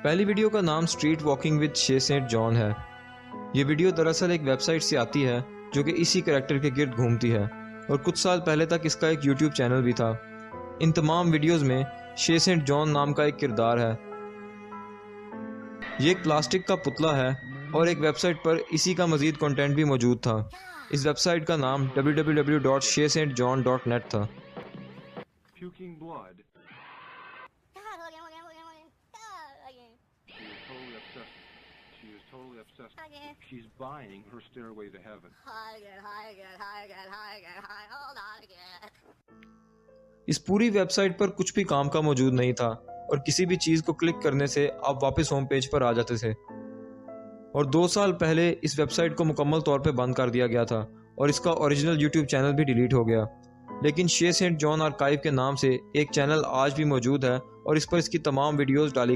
पहली वीडियो का नाम स्ट्रीट वॉकिंग विद शे सेंट जॉन है। ये वीडियो दरअसल एक वेबसाइट से आती है जो कि इसी करैक्टर के गिर्द घूमती है और कुछ साल पहले तक इसका एक यूट्यूब चैनल भी था। इन तमाम वीडियोस में शे सेंट जॉन नाम का एक किरदार है। ये एक प्लास्टिक का पुतला है और एक वेबसाइट पर इसी का मज़ीद कंटेंट भी मौजूद था। इस वेबसाइट का नाम www.shesentjohn.net था। Puking blood. She is totally obsessed. She's buying her stairway to heaven. इस पूरी वेबसाइट पर कुछ भी काम का मौजूद नहीं था और किसी भी चीज़ को क्लिक करने से आप वापस होम पेज पर आ जाते थे। और 2 साल पहले इस वेबसाइट को मुकम्मल तौर पे बंद कर दिया गया था और इसका ओरिजिनल यूट्यूब चैनल भी डिलीट हो गया। लेकिन शे सेंट जॉन आर्काइव के नाम से एक चैनल आज भी मौजूद है और इस पर इसकी तमाम वीडियोस डाली